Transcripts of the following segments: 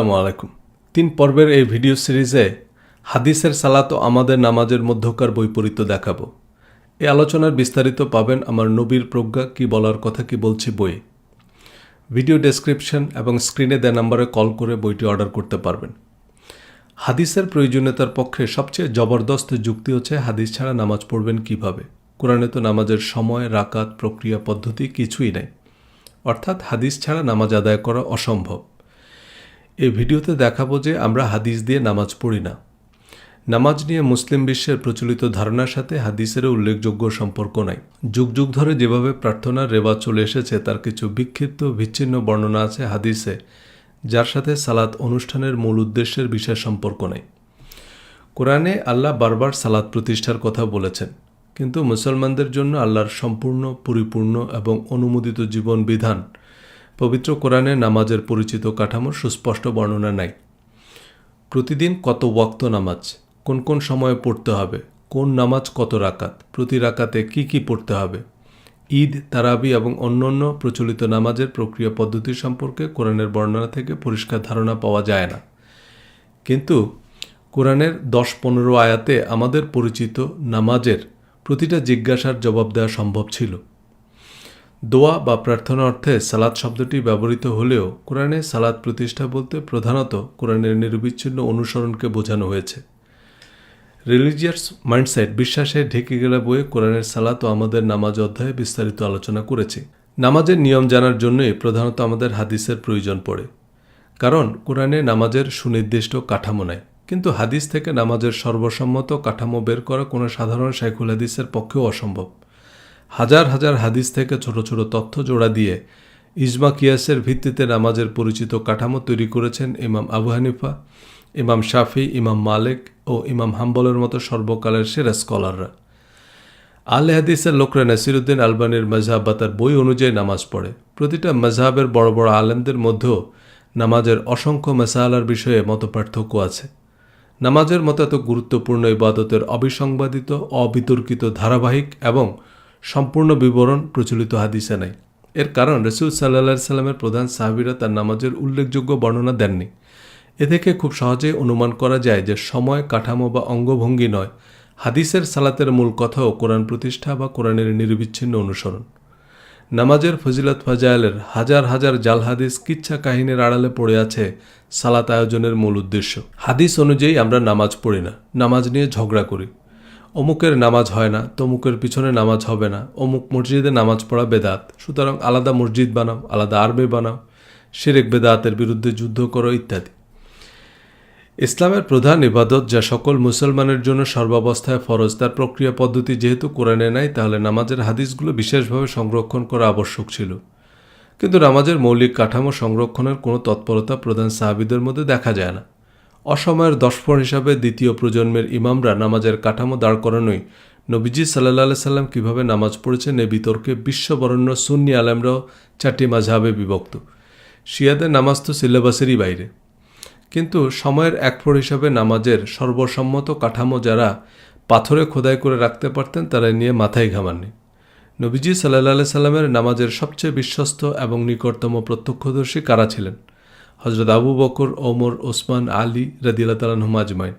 আসসালামু আলাইকুম। 3 পর্বের এই ভিডিও সিরিজে হাদিসের সালাত ও আমাদের নামাজের মধ্যকার বৈপরীত্য দেখাবো। এই আলোচনার বিস্তারিত পাবেন আমার নবীর প্রজ্ঞা কি বলার কথা কি বলছি বইয়ে। ভিডিও ডেসক্রিপশন এবং স্ক্রিনে দেওয়া নম্বরে কল করে বইটি অর্ডার করতে পারবেন। হাদিসের প্রয়োজনীয়তার পক্ষে সবচেয়ে জবরদস্ত যুক্তি হচ্ছে হাদিস ছাড়া নামাজ পড়বেন কিভাবে। কোরআনে তো নামাজের সময়, রাকাত, প্রক্রিয়া, পদ্ধতি কিছুই নাই। অর্থাৎ হাদিস ছাড়া নামাজ আদায় করা অসম্ভব। এই ভিডিওতে দেখাবো যে আমরা হাদিস দিয়ে নামাজ পড়ি না। নামাজ নিয়ে মুসলিম বিশ্বের প্রচলিত ধারণার সাথে হাদিসেরও উল্লেখযোগ্য সম্পর্ক নাই। যুগ যুগ ধরে যেভাবে প্রার্থনার রেওয়াজ চলে এসেছে তার কিছু বিক্ষিপ্ত বিচ্ছিন্ন বর্ণনা আছে হাদিসে, যার সাথে সালাত অনুষ্ঠানের মূল উদ্দেশ্যের বিশেষ সম্পর্ক নেই। কোরআনে আল্লাহ বারবার সালাত প্রতিষ্ঠার কথা বলেছেন, কিন্তু মুসলমানদের জন্য আল্লাহর সম্পূর্ণ, পরিপূর্ণ এবং অনুমোদিত জীবন বিধান পবিত্র কোরআনে নামাজের পরিচিত কাঠামোর সুস্পষ্ট বর্ণনা নাই। প্রতিদিন কত ওয়াক্ত নামাজ, কোন কোন সময়ে পড়তে হবে, কোন নামাজ কত রাকাত, প্রতি রাকাতে কি পড়তে হবে, ঈদ, তারাবি এবং অন্যান্য প্রচলিত নামাজের প্রক্রিয়া পদ্ধতি সম্পর্কে কোরআনের বর্ণনা থেকে পরিষ্কার ধারণা পাওয়া যায় না। কিন্তু কোরআনের 10-15 আয়াতে আমাদের পরিচিত নামাজের প্রতিটা জিজ্ঞাসার জবাব দেওয়া সম্ভব ছিল। দোয়া বা প্রার্থনা অর্থে সালাত শব্দটি ব্যবহৃত হলেও কোরআনে সালাত প্রতিষ্ঠা বলতে প্রধানত কোরআনের নিরবিচ্ছিন্ন অনুসরণকে বোঝানো হয়েছে। রিলিজিয়াস মাইন্ডসেট, বিশ্বাসে ঢেকে গেলে বইয়ে কোরআনের সালাত ও আমাদের নামাজ অধ্যায়ে বিস্তারিত আলোচনা করেছি। নামাজের নিয়ম জানার জন্যই প্রধানত আমাদের হাদিসের প্রয়োজন পড়ে, কারণ কোরআনে নামাজের সুনির্দিষ্ট কাঠামো নাই। কিন্তু হাদিস থেকে নামাজের সর্বসম্মত কাঠামো বের করা কোনো সাধারণ শাইখুল হাদিসের পক্ষেও অসম্ভব। হাজার হাজার হাদিস থেকে ছোট ছোট তথ্য জোড়া দিয়ে ইজমা কিয়াসের ভিত্তিতে নামাজের পরিচিত কাঠামো তৈরি করেছেন ইমাম আবু হানিফা, ইমাম শাফি, ইমাম মালিক ও ইমাম হাম্বলের মতো সর্বকালের সেরা স্কলাররা। আহলে হাদিসের লোকরা নাসিরুদ্দিন আলবানির মজহাব বা তার বই অনুযায়ী নামাজ পড়ে। প্রতিটা মজহাবের বড় বড় আলেমদের মধ্যেও নামাজের অসংখ্য মাসালার বিষয়ে মতপার্থক্য আছে। নামাজের মতো এত গুরুত্বপূর্ণ ইবাদতের অবিসংবাদিত, অবিতর্কিত, ধারাবাহিক এবং সম্পূর্ণ বিবরণ প্রচলিত হাদিসে নাই। এর কারণ রাসূল সাল্লাল্লাহু আলাইহি সাল্লামের প্রধান সাহাবীরা তার নামাজের উল্লেখযোগ্য বর্ণনা দেননি। এ থেকে খুব সহজেই অনুমান করা যায় যে সময়, কাঠামো বা অঙ্গভঙ্গি নয়, হাদিসের সালাতের মূল কথাও কোরআন প্রতিষ্ঠা বা কোরআনের নিরবিচ্ছিন্ন অনুসরণ। নামাজের ফজিলত ফাজাইলের হাজার হাজার জাল হাদিস, কিচ্ছা কাহিনীর আড়ালে পড়ে আছে সালাত আয়োজনের মূল উদ্দেশ্য। হাদিস অনুযায়ী আমরা নামাজ পড়ি না, নামাজ নিয়ে ঝগড়া করি। অমুকের নামাজ হয় না, তমুকের পিছনে নামাজ হবে না, অমুক মসজিদে নামাজ পড়া বেদাত, সুতরাং আলাদা মসজিদ বানাও, আলাদা আরবে বানাও, শিরক বেদাতের বিরুদ্ধে যুদ্ধ করো ইত্যাদি। ইসলামের প্রধান ইবাদত, যা সকল মুসলমানের জন্য সর্বাবস্থায় ফরজ, তার প্রক্রিয়া পদ্ধতি যেহেতু কোরআনে নাই, তাহলে নামাজের হাদিসগুলো বিশেষভাবে সংরক্ষণ করা আবশ্যক ছিল। কিন্তু নামাজের মৌলিক কাঠামো সংরক্ষণের কোনো তৎপরতা প্রধান সাহাবীদের মধ্যে দেখা যায় না। অসময়ের দশফর হিসাবে দ্বিতীয় প্রজন্মের ইমামরা নামাজের কাঠামো দাঁড় করানোই নবীজি সাল্লাল্লাহু আলাইহি সাল্লাম কীভাবে নামাজ পড়েছেন এ বিতর্কে বিশ্ববরেণ্য সুন্নি আলেমরাও 4টি মাযহাবে বিভক্ত। শিয়াদের নামাজ তো সিলেবাসেরই বাইরে। কিন্তু সময়ের একফর হিসাবে নামাজের সর্বসম্মত কাঠামো যারা পাথরে খোদাই করে রাখতে পারতেন তারা নিয়ে মাথায় ঘামাননি। নবীজি সাল্লাল্লাহু আলাইহি সাল্লামের নামাজের সবচেয়ে বিশ্বস্ত এবং নিকটতম প্রত্যক্ষদর্শী কারা ছিলেন? হযরত আবু বকর, ওমর, ওসমান, আলী রাদিয়াল্লাহু তাআলা আনহুম আজমাইন।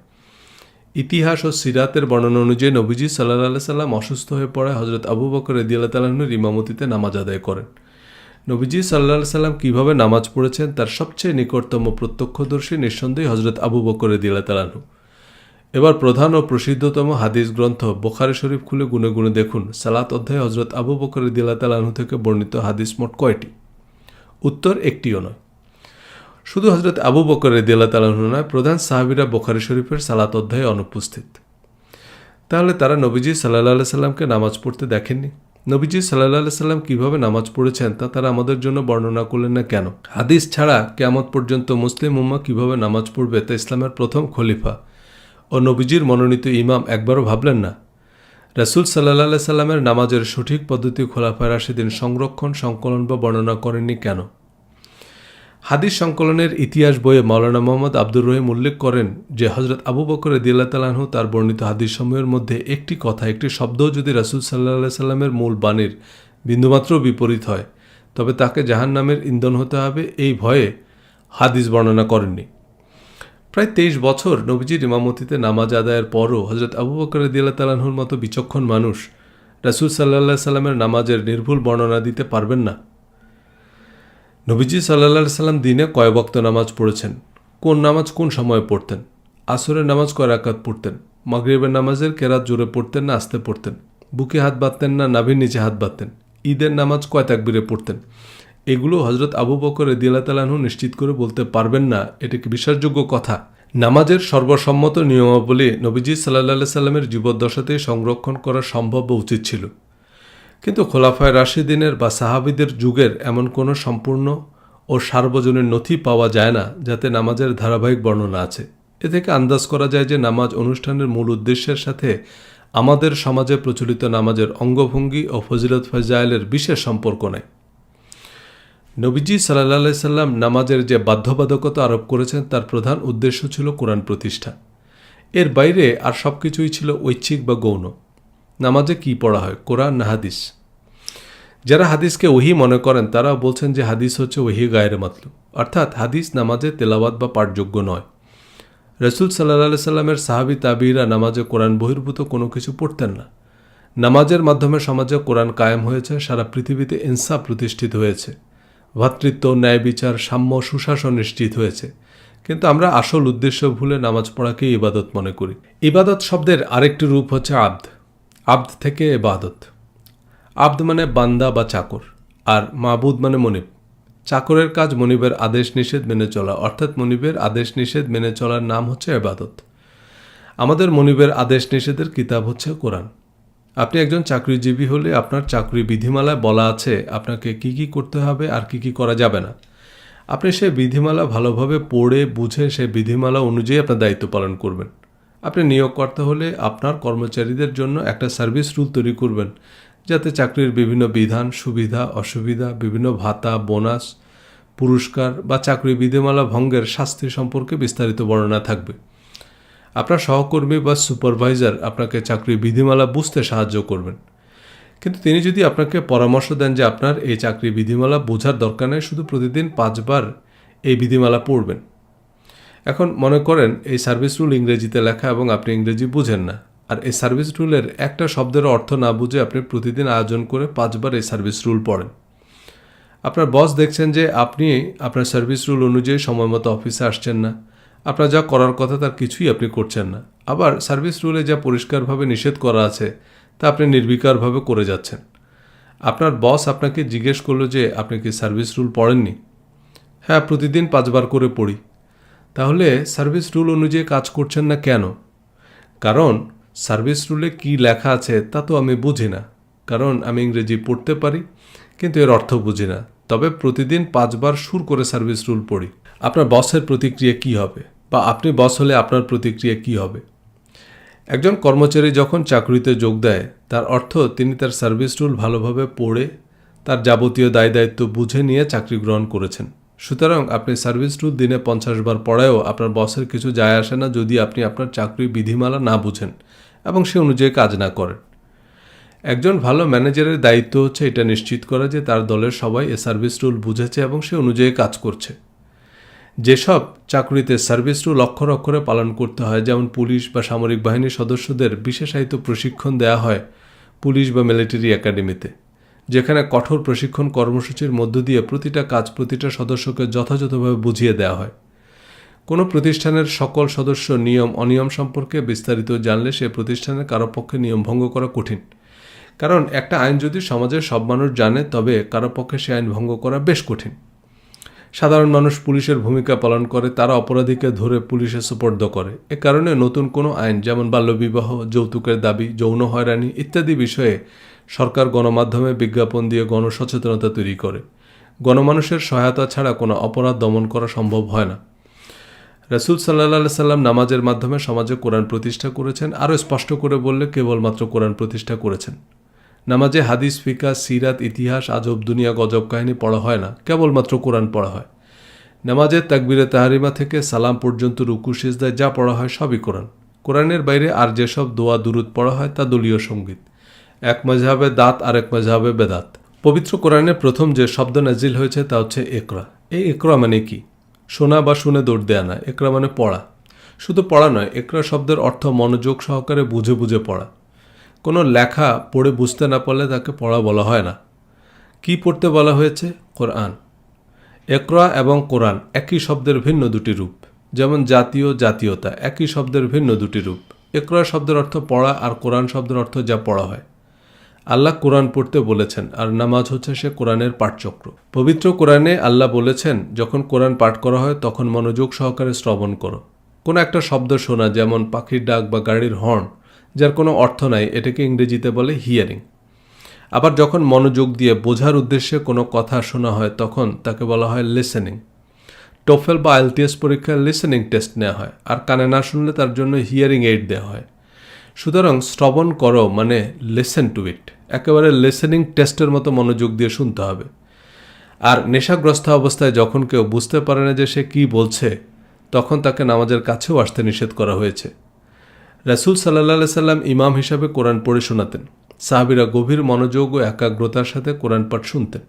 ইতিহাস ও সিরাতের বর্ণনা অনুযায়ী নবীজি সাল্লাল্লাহু আলাইহি সাল্লাম অসুস্থ হয়ে পড়ায় হযরত আবু বকর রাদিয়াল্লাহু তাআলা আনহুর ইমামতিতে নামাজ আদায় করেন। নবীজি সাল্লাল্লাহু আলাইহি সাল্লাম কীভাবে নামাজ পড়েছেন তার সবচেয়ে নিকটতম প্রত্যক্ষদর্শী নিঃসন্দেহে হযরত আবু বকর রাদিয়াল্লাহু তাআলা আনহু। এবার প্রধান ও প্রসিদ্ধতম হাদিস গ্রন্থ বুখারী শরীফ খুলে গুনে গুনে দেখুন, সালাত অধ্যায়ে হযরত আবু বকর রাদিয়াল্লাহু তাআলা আনহু থেকে বর্ণিত হাদিস মোট কয়টি? উত্তর একটিও নয়। শুধু হযরত আবু বকর রাদিয়াল্লাহু তাআলা আনহু নয়, প্রধান সাহাবীরা বুখারী শরীফের সালাত অধ্যায়ে অনুপস্থিত। তাহলে তারা নবীজি সাল্লাল্লাহু আলাইহি সাল্লামকে নামাজ পড়তে দেখেননি? নবীজি সাল্লাল্লাহু আলাইহি সাল্লাম কীভাবে নামাজ পড়েছেন তা তারা আমাদের জন্য বর্ণনা করলেন না কেন? হাদিস ছাড়া কিয়ামত পর্যন্ত মুসলিম উম্মাহ কীভাবে নামাজ পড়বে তা ইসলামের প্রথম খলিফা ও নবীজির মনোনীত ইমাম একবারও ভাবলেন না? রাসূল সাল্লাল্লাহু আলাইহি সাল্লামের নামাজের সঠিক পদ্ধতি খোলাফায়ে রাশিদিন সংরক্ষণ, সংকলন বা বর্ণনা করেননি কেন? হাদিস সংকলনের ইতিহাস বইয়ে মাওলানা মোহাম্মদ আব্দুর রহিম উল্লেখ করেন যে হযরত আবু বকর রাদিয়াল্লাহু তাআলা আনহু তার বর্ণিত হাদিসসমূহের মধ্যে একটি কথা, একটি শব্দও যদি রাসূল সাল্লাল্লাহু আলাইহি সাল্লামের মূল বাণীর বিন্দুমাত্র বিপরীত হয়, তবে তাকে জাহান্নামের ইন্ধন হতে হবে এই ভয়ে হাদিস বর্ণনা করেননি। প্রায় 23 বছর নবীজির ইমামতিতে নামাজ আদায়ের পরও হজরত আবু বকর রাদিয়াল্লাহু তাআলা আনহুর মতো বিচক্ষণ মানুষ রাসূল সাল্লাল্লাহু আলাইহি সাল্লামের নামাজের নির্ভুল বর্ণনা দিতে পারবেন না? নবীজি সাল্লাল্লাহু আলাইহি সাল্লাম দিনে কয় ওয়াক্ত নামাজ পড়েছেন, কোন নামাজ কোন সময়ে পড়তেন, আসরের নামাজ কয় রাকাত পড়তেন, মাগরিবের নামাজের কেরাত জোরে পড়তেন না আস্তে পড়তেন, বুকে হাত বাঁধতেন না নাভির নিচে হাত বাঁধতেন, ঈদের নামাজ কয় তাকবীরে পড়তেন, এগুলো হজরত আবু বকর রাদিয়াল্লাহু তাআলা আনহু নিশ্চিত করে বলতে পারবেন না? এটা কি বিশ্বাসযোগ্য কথা? নামাজের সর্বসম্মত নিয়মাবলী নবীজি সাল্লাল্লাহু আলাইহি সাল্লামের জীবদ্দশাতেই সংরক্ষণ করা সম্ভব বা উচিত ছিল, কিন্তু খোলাফায়ে রাশিদিনের বা সাহাবীদের যুগের এমন কোনো সম্পূর্ণ ও সার্বজনীন নথি পাওয়া যায় না যাতে নামাজের ধারাবাহিক বর্ণনা আছে। এ থেকে আন্দাজ করা যায় যে নামাজ অনুষ্ঠানের মূল উদ্দেশ্যের সাথে আমাদের সমাজে প্রচলিত নামাজের অঙ্গভঙ্গি ও ফজিলত ফজায়েলের বিশেষ সম্পর্ক নেই। নবীজি সাল্লাল্লাহু আলাইহি সাল্লাম নামাজের যে বাধ্যবাধকতা আরোপ করেছেন তার প্রধান উদ্দেশ্য ছিল কোরআন প্রতিষ্ঠা। এর বাইরে আর সব কিছুই ছিল ঐচ্ছিক বা গৌণ। নামাজে কি পড়া হয়, কোরআন না হাদিস? যারা হাদিসকে ওহী মনে করেন তারা বলছেন যে হাদিস হচ্ছে ওহী গায়রে মাতলুব, অর্থাৎ হাদিস নামাজে তেলাওয়াত বা পাঠযোগ্য নয়। রাসূল সাল্লাল্লাহু আলাইহি সাল্লামের সাহাবী তাবিঈরা নামাজে কোরআন বহির্ভূত কোনো কিছু পড়তেন না। নামাজের মাধ্যমে সমাজে কোরআন কায়েম হয়েছে, সারা পৃথিবীতে ইনসাফ প্রতিষ্ঠিত হয়েছে, ভ্রাতৃত্ব, ন্যায় বিচার, সাম্য, সুশাসন নিশ্চিত হয়েছে। কিন্তু আমরা আসল উদ্দেশ্য ভুলে নামাজ পড়াকে ইবাদত মনে করি। ইবাদত শব্দের আরেকটি রূপ হচ্ছে আব্দ। আব্দ থেকে ইবাদত। আব্দ মানে বান্দা বা চাকর, আর মাবুদ মানে মনিব। চাকরের কাজ মনিবের আদেশ নিষেধ মেনে চলা, অর্থাৎ মনিবের আদেশ নিষেধ মেনে চলার নাম হচ্ছে ইবাদত। আমাদের মনিবের আদেশ নিষেধের কিতাব হচ্ছে কোরআন। আপনি একজন চাকরিজীবী হলে আপনার চাকরি বিধিমালায় বলা আছে আপনাকে কি কি করতে হবে আর কি কি করা যাবে না। আপনি সেই বিধিমালা ভালোভাবে পড়ে বুঝে সেই বিধিমালা অনুযায়ী আপনার দায়িত্ব পালন করবেন। আপনি নিয়োগকর্তা হলে আপনার কর্মচারীদের জন্য একটা সার্ভিস রুল তৈরি করবেন, যাতে চাকরির বিভিন্ন বিধান, সুবিধা, অসুবিধা, বিভিন্ন ভাতা, বোনাস, পুরস্কার বা চাকরি বিধিমালা ভঙ্গের শাস্তি সম্পর্কে বিস্তারিত বর্ণনা থাকবে। আপনার সহকর্মী বা সুপারভাইজার আপনাকে চাকরি বিধিমালা বুঝতে সাহায্য করবেন, কিন্তু তিনি যদি আপনাকে পরামর্শ দেন যে আপনার এই চাকরি বিধিমালা বোঝার দরকার নেই, শুধু প্রতিদিন 5 বার এই বিধিমালা পড়বেন। এখন মনে করেন এই সার্ভিস রুল ইংরেজিতে লেখা এবং আপনি ইংরেজি বুঝেন না, আর এই সার্ভিস রুলের একটা শব্দের অর্থ না বুঝে আপনি প্রতিদিন আয়োজন করে 5 বার এই সার্ভিস রুল পড়েন। আপনার বস দেখছেন যে আপনি আপনার সার্ভিস রুল অনুযায়ী সময় মতো অফিসে আসছেন না, আপনার যা করার কথা তার কিছুই আপনি করছেন না, আবার সার্ভিস রুলে যা পরিষ্কারভাবে নিষেধ করা আছে তা আপনি নির্বিকারভাবে করে যাচ্ছেন। আপনার বস আপনাকে জিজ্ঞেস করলো যে আপনি কি সার্ভিস রুল পড়েননি? হ্যাঁ, প্রতিদিন 5 বার করে পড়ি। তাহলে সার্ভিস রুল অনুযায়ী কাজ করছেন না কেন? কারণ সার্ভিস রুলে কি লেখা আছে তা তো আমি বুঝি না, কারণ আমি ইংরেজি পড়তে পারি কিন্তু এর অর্থ বুঝি না, তবে প্রতিদিন 5 বার সুর করে সার্ভিস রুল পড়ি। আপনার বসের প্রতিক্রিয়া কি হবে, বা আপনি বস হলে আপনার প্রতিক্রিয়া কি হবে? একজন কর্মচারী যখন চাকরিতে যোগ দেয় তার অর্থ তিনি তার সার্ভিস রুল ভালোভাবে পড়ে তার যাবতীয় দায় দায়িত্ব বুঝে নিয়ে চাকরি গ্রহণ করেছেন। সুতরাং আপনি সার্ভিস রুল দিনে 50 বার পড়ায়ও আপনার বসের কিছু যায় আসে না যদি আপনি আপনার চাকরি বিধিমালা না বুঝেন এবং সে অনুযায়ী কাজ না করেন। একজন ভালো ম্যানেজারের দায়িত্ব হচ্ছে এটা নিশ্চিত করা যে তার দলের সবাই এ সার্ভিস রুল বুঝেছে এবং সে অনুযায়ী কাজ করছে। যেসব চাকরিতে সার্ভিস রুল অক্ষর অক্ষরে পালন করতে হয়, যেমন পুলিশ বা সামরিক বাহিনীর সদস্যদের বিশেষায়িত প্রশিক্ষণ দেওয়া হয় পুলিশ বা মিলিটারি একাডেমিতে, যেখানে কঠোর প্রশিক্ষণ কর্মসূচির মধ্য দিয়ে প্রতিটা কাজ প্রতিটা সদস্যকে যথাযথভাবে বুঝিয়ে দেওয়া হয়। কোনো প্রতিষ্ঠানের সকল সদস্য নিয়ম অনিয়ম সম্পর্কে বিস্তারিত জানলে সে প্রতিষ্ঠানের কারো পক্ষে নিয়ম ভঙ্গ করা কঠিন, কারণ একটা আইন যদি সমাজের সব মানুষ জানে তবে কারো পক্ষে সে আইন ভঙ্গ করা বেশ কঠিন। সাধারণ মানুষ পুলিশের ভূমিকা পালন করে, তারা অপরাধীকে ধরে পুলিশে সুপর্দ করে। এ কারণে নতুন কোনো আইন যেমন বাল্যবিবাহ, যৌতুকের দাবি, যৌন হয়রানি ইত্যাদি বিষয়ে সরকার গণমাধ্যমে বিজ্ঞাপন দিয়ে গণসচেতনতা তৈরি করে। গণমানুষের সহায়তা ছাড়া কোনো অপরাধ দমন করা সম্ভব হয় না। রাসূল সাল্লাল্লাহু আলাইহি সাল্লাম নামাজের মাধ্যমে সমাজে কোরআন প্রতিষ্ঠা করেছেন। আরও স্পষ্ট করে বললে কেবলমাত্র কোরআন প্রতিষ্ঠা করেছেন। নামাজে হাদিস, ফিকাহ, সিরাত, ইতিহাস, আজব দুনিয়া, গজব কাহিনী পড়া হয় না, কেবলমাত্র কোরআন পড়া হয়। নামাজের তাকবীরে তাহরিমা থেকে সালাম পর্যন্ত রুকু সিজদায় যা পড়া হয় সবই কোরআন। কোরআনের বাইরে আর যেসব দোয়া দুরুদ পড়া হয় তা দলীয় সঙ্গীত। এক মাযহাবে দাত আর এক মাযহাবে বেদাত। পবিত্র কোরআনের প্রথম যে শব্দ নাজিল হয়েছে তা হচ্ছে ইকরা। এই ইকরা মানে কি? শোনা বা শুনে দৌড় দেয়া না, ইকরা মানে পড়া। শুধু পড়া নয়, ইকরা শব্দের অর্থ মনোযোগ সহকারে বুঝে বুঝে পড়া। কোনো লেখা পড়ে বুঝতে না পারলে তাকে পড়া বলা হয় না। কি পড়তে বলা হয়েছে? কোরআন। ইকরা এবং কোরআন একই শব্দের ভিন্ন দুটি রূপ। যেমন জাতীয়, জাতীয়তা একই শব্দের ভিন্ন দুটি রূপ। ইকরা শব্দের অর্থ পড়া আর কোরআন শব্দের অর্থ যা পড়া হয়। আল্লাহ কোরআন পড়তে বলেছেন, আর নামাজ হচ্ছে সে কোরআনের পাঠচক্র। পবিত্র কোরআনে আল্লাহ বলেছেন, যখন কোরআন পাঠ করা হয় তখন মনোযোগ সহকারে শ্রবণ করো। কোনো একটা শব্দ শোনা, যেমন পাখির ডাক বা গাড়ির হর্ন, যার কোনো অর্থ নাই, এটাকে ইংরেজিতে বলে হিয়ারিং। আবার যখন মনোযোগ দিয়ে বোঝার উদ্দেশ্যে কোনো কথা শোনা হয় তখন তাকে বলা হয় লিসেনিং। টোফেল বা আইএলটিএস পরীক্ষায় লিসেনিং টেস্ট নেওয়া হয়, আর কানে না শুনলে তার জন্য হিয়ারিং এইড দেওয়া হয়। সুতরাং শ্রবণ করো মানে লিসেন টু ইট, একেবারে লিসেনিং টেস্টের মতো মনোযোগ দিয়ে শুনতে হবে। আর নেশাগ্রস্ত অবস্থায় যখন কেউ বুঝতে পারে না যে সে কী বলছে, তখন তাকে নামাজের কাছেও আসতে নিষেধ করা হয়েছে। রাসূল সাল্লাল্লাহু সাল্লাম ইমাম হিসাবে কোরআন পড়ে শোনাতেন। সাহাবীরা গভীর মনোযোগ ও একাগ্রতার সাথে কোরআন পাঠ শুনতেন।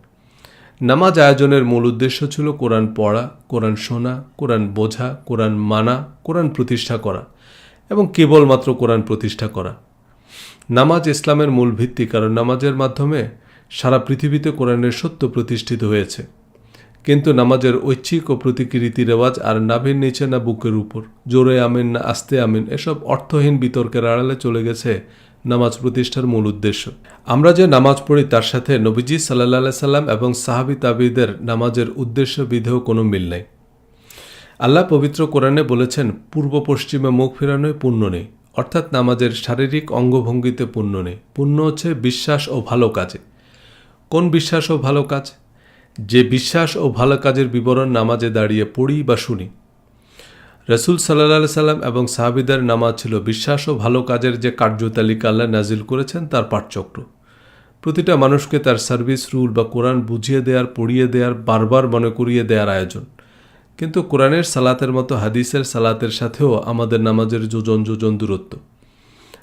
নামাজ আয়োজনের মূল উদ্দেশ্য ছিল কোরআন পড়া, কোরআন শোনা, কোরআন বোঝা, কোরআন মানা, কোরআন প্রতিষ্ঠা করা এবং কেবলমাত্র কোরআন প্রতিষ্ঠা করা। নামাজ ইসলামের মূল ভিত্তি, কারণ নামাজের মাধ্যমে সারা পৃথিবীতে কোরআনের সত্য প্রতিষ্ঠিত হয়েছে। কিন্তু নামাজের ঐচ্ছিক ও প্রতীকী রীতি রেওয়াজ, আর নাভির নিচে না বুকের উপর, জোরে আমিন না আস্তে আমিন, এসব অর্থহীন বিতর্কের আড়ালে চলে গেছে নামাজ প্রতিষ্ঠার মূল উদ্দেশ্য। আমরা যে নামাজ পড়ি তার সাথে নবীজি সাল্লাল্লাহু আলাইহি সাল্লাম এবং সাহাবী তাবিঈদের নামাজের উদ্দেশ্য বিধেও কোনো মিল নেই। আল্লাহ পবিত্র কোরআনে বলেছেন, পূর্ব পশ্চিমে মুখ ফেরানোয় পুণ্য নেই, অর্থাৎ নামাজের শারীরিক অঙ্গভঙ্গিতে পুণ্য নেই। পুণ্য হচ্ছে বিশ্বাস ও ভালো কাজে। কোন বিশ্বাস ও ভালো কাজ? যে বিশ্বাস ও ভালো কাজের বিবরণ নামাজে দাঁড়িয়ে পড়ি বা শুনি। রাসূল সাল্লাল্লাহু আলাইহি সাল্লাম এবং সাহাবীদের নামাজ ছিল বিশ্বাস ও ভালো কাজের যে কার্যতালিকা আল্লাহ নাজিল করেছেন তার পাঠচক্র। প্রতিটা মানুষকে তার সার্ভিস রুল বা কোরআন বুঝিয়ে দেওয়ার, পড়িয়ে দেওয়ার, বারবার মনে করিয়ে দেওয়ার আয়োজন। কিন্তু কোরআনের সালাতের মতো হাদিসের সালাতের সাথেও আমাদের নামাজের যোজন যোজন দূরত্ব।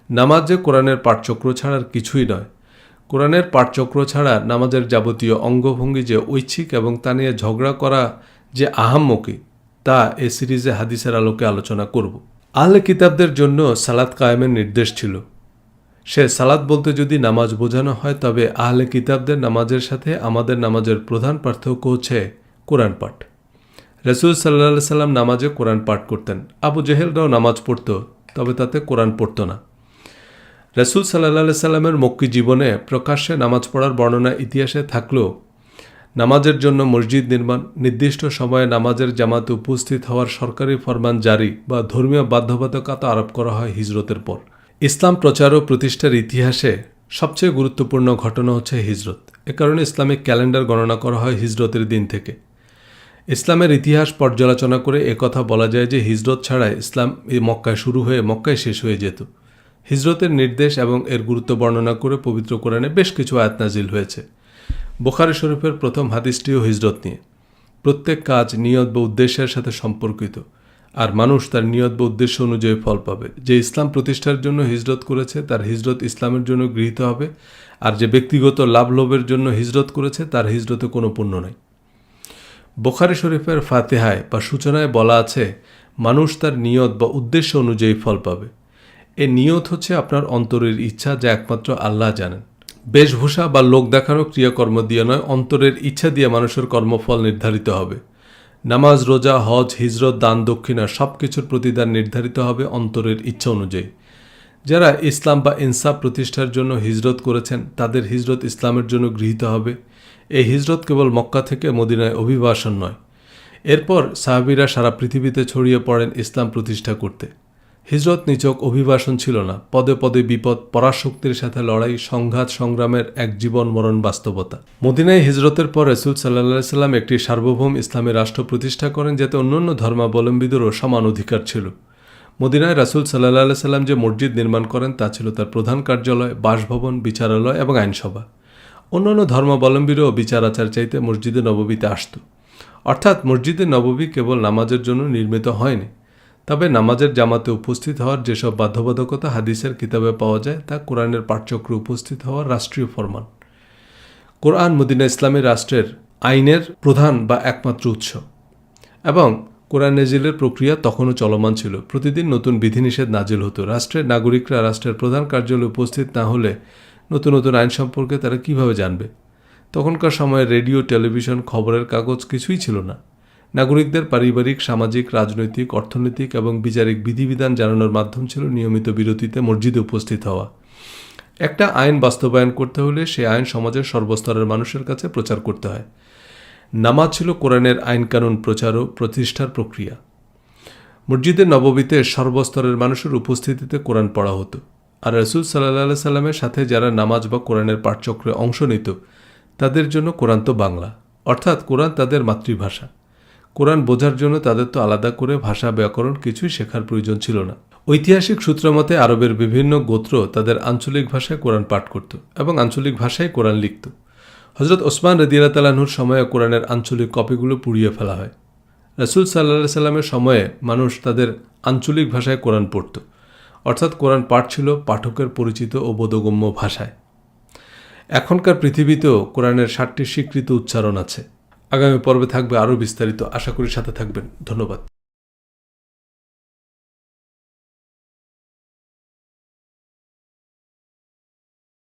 নামাজ যে কোরআনের পাঠচক্র ছাড়া আর কিছুই নয়। কোরআনের পাঠচক্র ছাড়া নামাজের যাবতীয় অঙ্গভঙ্গি যে ঐচ্ছিক এবং তা নিয়ে ঝগড়া করা যে আহাম্মকি, তা এ সিরিজে হাদিসের আলোকে আলোচনা করব। আহলে কিতাবদের জন্য সালাত কায়েমের নির্দেশ ছিল। সে সালাত বলতে যদি নামাজ বোঝানো হয়, তবে আহলে কিতাবদের নামাজের সাথে আমাদের নামাজের প্রধান পার্থক্য হচ্ছে কোরআন পাঠ। রাসূল সাল্লাল্লাহু আলাইহি সাল্লাম নামাজে কোরআন পাঠ করতেন। আবু জেহেলরাও নামাজ পড়ত, তবে তাতে কোরআন পড়ত না। রাসূল সাল্লাল্লাহু আলাইহি সাল্লামের মক্কি জীবনে প্রকাশ্যে নামাজ পড়ার বর্ণনা ইতিহাসে থাকলেও নামাজের জন্য মসজিদ নির্মাণ, নির্দিষ্ট সময়ে নামাজের জামাতে উপস্থিত হওয়ার সরকারি ফরমান জারি বা ধর্মীয় বাধ্যবাধকতা আরোপ করা হয় হিজরতের পর। ইসলাম প্রচার ও প্রতিষ্ঠার ইতিহাসে সবচেয়ে গুরুত্বপূর্ণ ঘটনা হচ্ছে হিজরত। এ কারণে ইসলামিক ক্যালেন্ডার গণনা করা হয় হিজরতের দিন থেকে। ইসলামের ইতিহাস পর্যালোচনা করে একথা বলা যায় যে হিজরত ছাড়া ইসলাম মক্কায় শুরু হয়ে মক্কায় শেষ হয়ে যেত। হিজরতের নির্দেশ এবং এর গুরুত্ব বর্ণনা করে পবিত্র কোরআনে বেশ কিছু আয়াত নাজিল হয়েছে। বুখারী শরীফের প্রথম হাদিসটিও হিজরত নিয়ে। প্রত্যেক কাজ নিয়ত বা উদ্দেশ্যের সাথে সম্পর্কিত, আর মানুষ তার নিয়ত বা উদ্দেশ্য অনুযায়ী ফল পাবে। যে ইসলাম প্রতিষ্ঠার জন্য হিজরত করেছে তার হিজরত ইসলামের জন্য গৃহীত হবে, আর যে ব্যক্তিগত লাভ লোভের জন্য হিজরত করেছে তার হিজরতে কোনো পুণ্য নাই। বুখারী শরীফের ফাতিহায় বা সূচনায় বলা আছে, মানুষ তার নিয়ত বা উদ্দেশ্য অনুযায়ী ফল পাবে। এ নিয়ত হচ্ছে আপনার অন্তরের ইচ্ছা, যা একমাত্র আল্লাহ জানেন। বেশভূষা বা লোক দেখানো ক্রিয়াকর্ম দিয়ে নয়, অন্তরের ইচ্ছা দিয়ে মানুষের কর্মফল নির্ধারিত হবে। নামাজ, রোজা, হজ, হিজরত, দান, দক্ষিণা সব কিছুর প্রতিদান নির্ধারিত হবে অন্তরের ইচ্ছা অনুযায়ী। যারা ইসলাম বা ইনসাফ প্রতিষ্ঠার জন্য হিজরত করেছেন তাদের হিজরত ইসলামের জন্য গৃহীত হবে। এই হিজরত কেবল মক্কা থেকে মদিনায় অভিবাসন নয়। এরপর সাহাবীরা সারা পৃথিবীতে ছড়িয়ে পড়েন ইসলাম প্রতিষ্ঠা করতে। হিজরত নিছক অভিবাসন ছিল না, পদে পদে বিপদ, পরাশক্তির সাথে লড়াই, সংঘাত, সংগ্রামের এক জীবন মরণ বাস্তবতা। মদিনায় হিজরতের পর রাসূল সাল্লাল্লাহু আলাইহি সাল্লাম একটি সার্বভৌম ইসলামী রাষ্ট্র প্রতিষ্ঠা করেন, যাতে অন্যান্য ধর্মাবলম্বীদেরও সমান অধিকার ছিল। মদিনায় রাসূল সাল্লাল্লাহু আলাইহি সাল্লাম যে মসজিদ নির্মাণ করেন তা ছিল তার প্রধান কার্যালয়, বাসভবন, বিচারালয় এবং আইনসভা। অন্যান্য ধর্মাবলম্বীরাও বিচার আচার চাইতে মসজিদে নববীতে আসত। অর্থাৎ মসজিদে নববী কেবল নামাজের জন্য নির্মিত হয়নি, তবে নামাজের জামাতে উপস্থিত হওয়ার যেসব বাধ্যবাধকতা হাদিসের কিতাবে পাওয়া যায় তা কোরআনের পাঠচক্রে উপস্থিত হওয়ার রাষ্ট্রীয় ফরমান। কোরআন মদিনা ইসলামী রাষ্ট্রের আইনের প্রধান বা একমাত্র উৎস, এবং কোরআন নাজিলের প্রক্রিয়া তখনও চলমান ছিল। প্রতিদিন নতুন বিধিনিষেধ নাজিল হতো। রাষ্ট্রের নাগরিকরা রাষ্ট্রের প্রধান কার্যালয়ে উপস্থিত না হলে নতুন নতুন আইন সম্পর্কে তারা কিভাবে জানবে? তখনকার সময়ে রেডিও, টেলিভিশন, খবরের কাগজ কিছুই ছিল না। নাগরিকদের পারিবারিক, সামাজিক, রাজনৈতিক, অর্থনৈতিক এবং বিচারিক বিধিবিধান জানানোর মাধ্যম ছিল নিয়মিত বিরতিতে মসজিদে উপস্থিত হওয়া। একটা আইন বাস্তবায়ন করতে হলে সে আইন সমাজের সর্বস্তরের মানুষের কাছে প্রচার করতে হয়। নামাজ ছিল কোরআনের আইনকানুন প্রচার ও প্রতিষ্ঠার প্রক্রিয়া। মসজিদের নববীতে সর্বস্তরের মানুষের উপস্থিতিতে কোরআন পড়া হতো। আর রাসূল সাল্লাল্লাহু সাল্লামের সাথে যারা নামাজ বা কোরআনের পাঠচক্রে অংশ নিত তাদের জন্য কোরআন তো বাংলা, অর্থাৎ কোরআন তাদের মাতৃভাষা। কোরআন বোঝার জন্য তাদের তো আলাদা করে ভাষা, ব্যাকরণ কিছুই শেখার প্রয়োজন ছিল না। ঐতিহাসিক সূত্র মতে আরবের বিভিন্ন গোত্র তাদের আঞ্চলিক ভাষায় কোরআন পাঠ করত এবং আঞ্চলিক ভাষায় কোরআন লিখত। হযরত ওসমান রাদিয়াল্লাহু তাআলা আনহুর সময়ে কোরআনের আঞ্চলিক কপিগুলো পুড়িয়ে ফেলা হয়। রাসূল সাল্লাল্লাহু সাল্লামের সময়ে মানুষ তাদের আঞ্চলিক ভাষায় কোরআন পড়ত, অর্থাৎ কোরআন পাঠ ছিল পাঠকের পরিচিত ও বোধগম্য ভাষায়। এখনকার পৃথিবীতেও কোরআনের 7টি স্বীকৃত উচ্চারণ আছে। আগামী পর্বে থাকবে আরও বিস্তারিত। আশা করি সাথে থাকবেন। ধন্যবাদ।